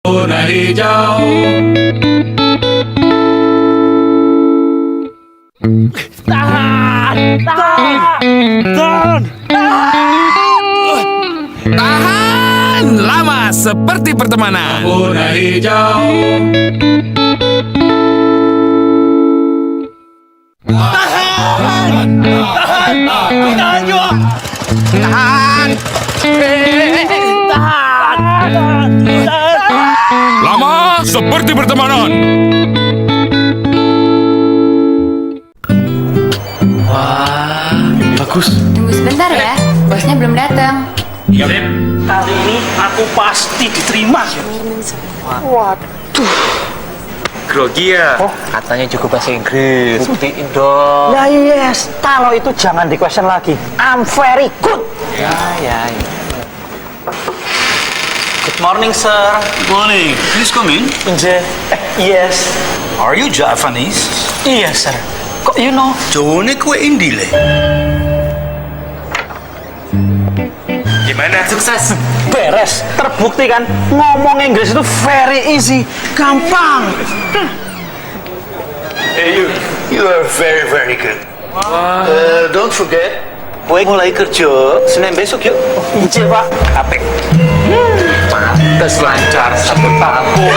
Zona hijau. Tahan! Lama seperti pertemanan. Zona hijau. Lama seperti pertemanan. Bagus. Tunggu sebentar ya, bosnya belum datang. Kali ini aku pasti diterima. Grogi ya? Katanya cukup bahasa Inggris. Buktiin dong. Ya yes, kalau itu jangan di question lagi. I'm very good. Ya. Good morning, sir. Good morning. Please come in. Yes. Are you Japanese? Yes, sir. Kok you know? Jone kue Indile. Gimana? Sukses. Beres. Terbukti kan? Ngomong Inggris itu very easy. Gampang. Hey, you are very, very good. Don't forget, kue mulai kerja Senin besok yuk. Injil, Pak. Apik. Pantes lancar satu tahun.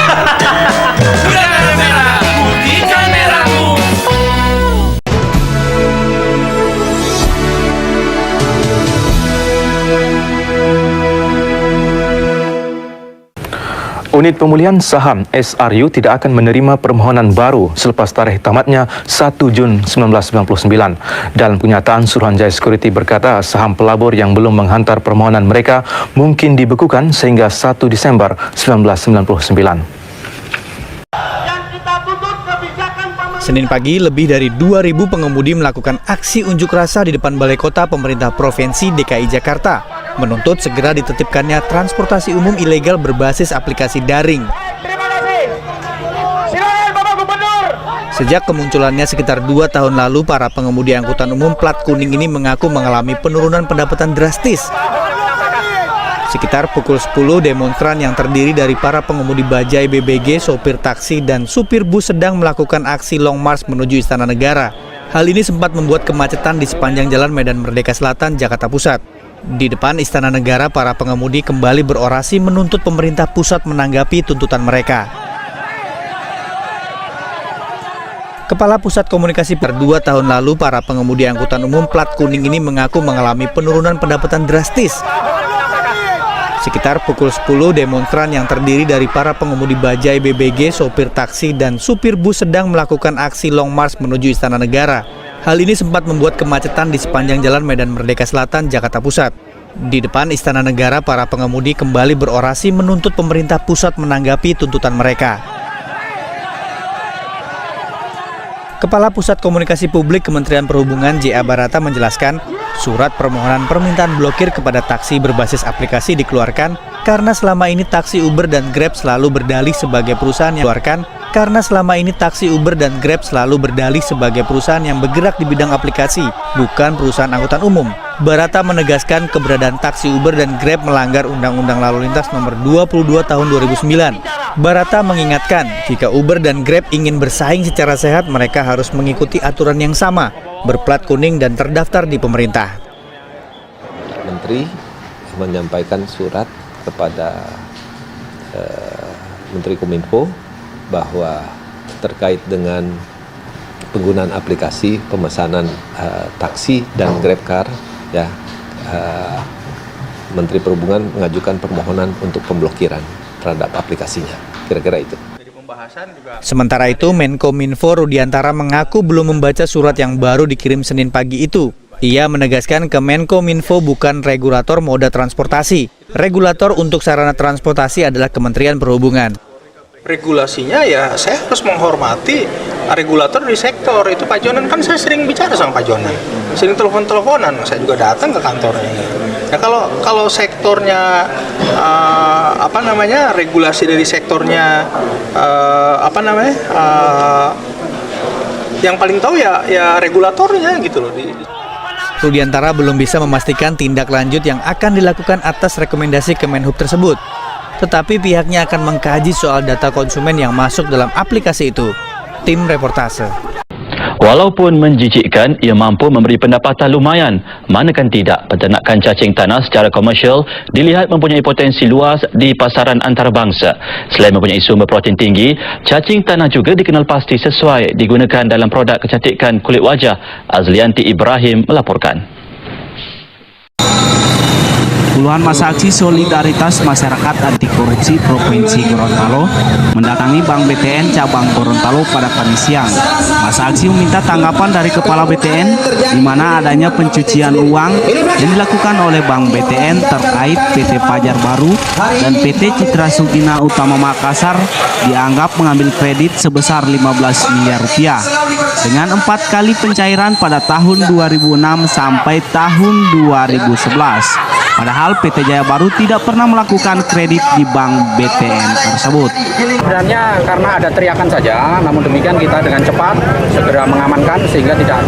Udara merah, putihkan merahmu. Unit Pemulihan Saham SRU tidak akan menerima permohonan baru selepas tarikh tamatnya 1 Jun 1999. Dalam kenyataan, Suruhanjaya Security berkata saham pelabur yang belum menghantar permohonan mereka mungkin dibekukan sehingga 1 Desember 1999. Senin pagi, lebih dari 2.000 pengemudi melakukan aksi unjuk rasa di depan Balai Kota Pemerintah Provinsi DKI Jakarta, menuntut segera ditertibkannya transportasi umum ilegal berbasis aplikasi daring. Sejak kemunculannya sekitar 2 tahun lalu, para pengemudi angkutan umum plat kuning ini mengaku mengalami penurunan pendapatan drastis. Sekitar pukul 10, demonstran yang terdiri dari para pengemudi bajai BBG, sopir taksi, dan supir bus sedang melakukan aksi long march menuju Istana Negara. Hal ini sempat membuat kemacetan di sepanjang Jalan Medan Merdeka Selatan, Jakarta Pusat. Di depan Istana Negara, para pengemudi kembali berorasi menuntut pemerintah pusat menanggapi tuntutan mereka. Kepala Pusat Komunikasi per 2 tahun lalu, para pengemudi angkutan umum plat kuning ini mengaku mengalami penurunan pendapatan drastis. Sekitar pukul 10, demonstran yang terdiri dari para pengemudi bajai BBG, sopir taksi, dan supir bus sedang melakukan aksi long march menuju Istana Negara. Hal ini sempat membuat kemacetan di sepanjang Jalan Medan Merdeka Selatan, Jakarta Pusat. Di depan Istana Negara, para pengemudi kembali berorasi menuntut pemerintah pusat menanggapi tuntutan mereka. Kepala Pusat Komunikasi Publik Kementerian Perhubungan J.A. Barata menjelaskan, surat permohonan permintaan blokir kepada taksi berbasis aplikasi dikeluarkan karena selama ini taksi Uber dan Grab selalu berdalih sebagai perusahaan yang bergerak di bidang aplikasi, bukan perusahaan angkutan umum. Barata menegaskan keberadaan taksi Uber dan Grab melanggar Undang-Undang Lalu Lintas Nomor 22 Tahun 2009. Barata mengingatkan, jika Uber dan Grab ingin bersaing secara sehat, mereka harus mengikuti aturan yang sama, berplat kuning dan terdaftar di pemerintah. Menteri menyampaikan surat kepada Menteri Kominfo bahwa terkait dengan penggunaan aplikasi pemesanan taksi dan GrabCar, ya, Menteri Perhubungan mengajukan permohonan untuk pemblokiran terhadap aplikasinya. Kira-kira itu. Sementara itu, Menkominfo Rudiantara mengaku belum membaca surat yang baru dikirim Senin pagi itu. Ia menegaskan Kemenkominfo bukan regulator moda transportasi. Regulator untuk sarana transportasi adalah Kementerian Perhubungan. Regulasinya ya saya harus menghormati regulator di sektor. Itu Pak Jonan, kan saya sering bicara sama Pak Jonan, sering telepon-teleponan, saya juga datang ke kantornya. Ya kalau sektornya regulasi dari sektornya yang paling tahu ya regulatornya gitu loh. Rudiantara belum bisa memastikan tindak lanjut yang akan dilakukan atas rekomendasi Kemenhub tersebut. tetapi pihaknya akan mengkaji soal data konsumen yang masuk dalam aplikasi itu. Tim reportase. Walaupun menjijikkan, ia mampu memberi pendapatan lumayan. Manakan tidak, peternakan cacing tanah secara komersial dilihat mempunyai potensi luas di pasaran antarabangsa. Selain mempunyai sumber protein tinggi, cacing tanah juga dikenal pasti sesuai digunakan dalam produk kecantikan kulit wajah. Azlianti Ibrahim melaporkan. Puluhan masa aksi solidaritas masyarakat anti korupsi Provinsi Gorontalo mendatangi Bank BTN cabang Gorontalo pada Kamis siang. Masa aksi meminta tanggapan dari Kepala BTN di mana adanya pencucian uang yang dilakukan oleh Bank BTN terkait PT Fajar Baru dan PT Citra Sugina Utama Makassar dianggap mengambil kredit sebesar 15 miliar rupiah dengan 4 kali pencairan pada tahun 2006 sampai tahun 2011. Padahal PT Jaya Baru tidak pernah melakukan kredit di Bank BTN tersebut. Sebenarnya karena ada teriakan saja, namun demikian kita dengan cepat segera mengamankan sehingga tidak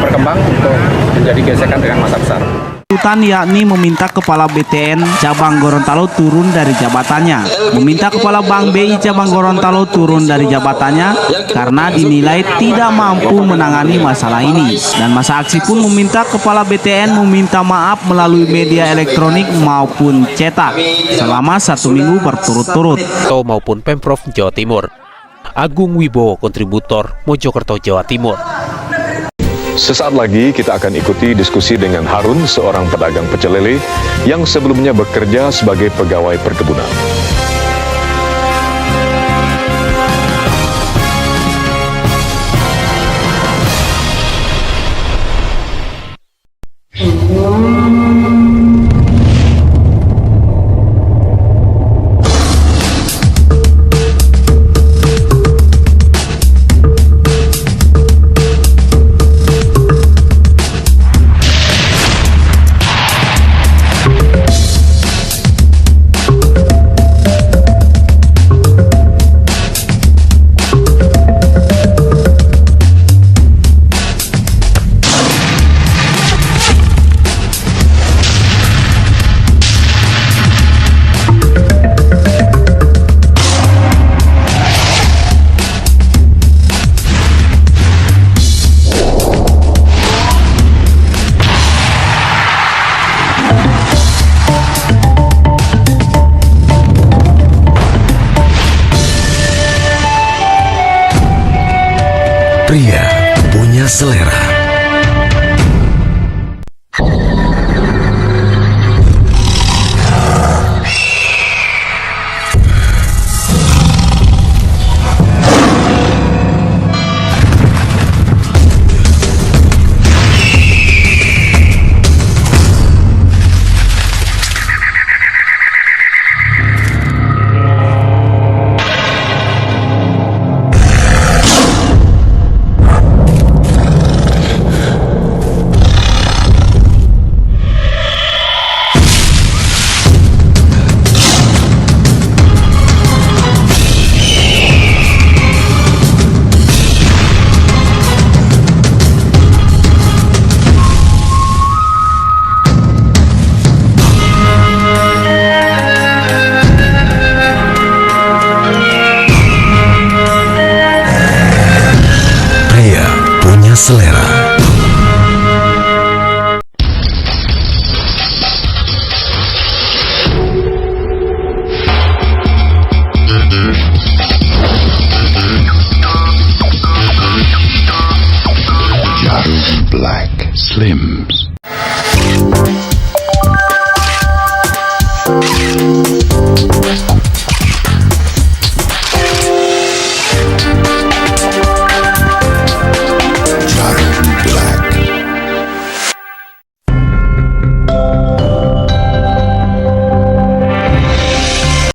berkembang untuk menjadi gesekan dengan massa besar. Tuntutan yakni meminta Kepala BTN cabang Gorontalo turun dari jabatannya, meminta Kepala Bank BI cabang Gorontalo turun dari jabatannya karena dinilai tidak mampu menangani masalah ini. Dan masa aksi pun meminta Kepala BTN meminta maaf melalui media elektronik maupun cetak selama 1 minggu berturut-turut. Maupun Pemprov Jawa Timur. Agung Wibowo, kontributor Mojokerto, Jawa Timur. Sesaat lagi kita akan ikuti diskusi dengan Harun, seorang pedagang pecel lele yang sebelumnya bekerja sebagai pegawai perkebunan. Pria punya selera. Selera. Jarum Black Slims.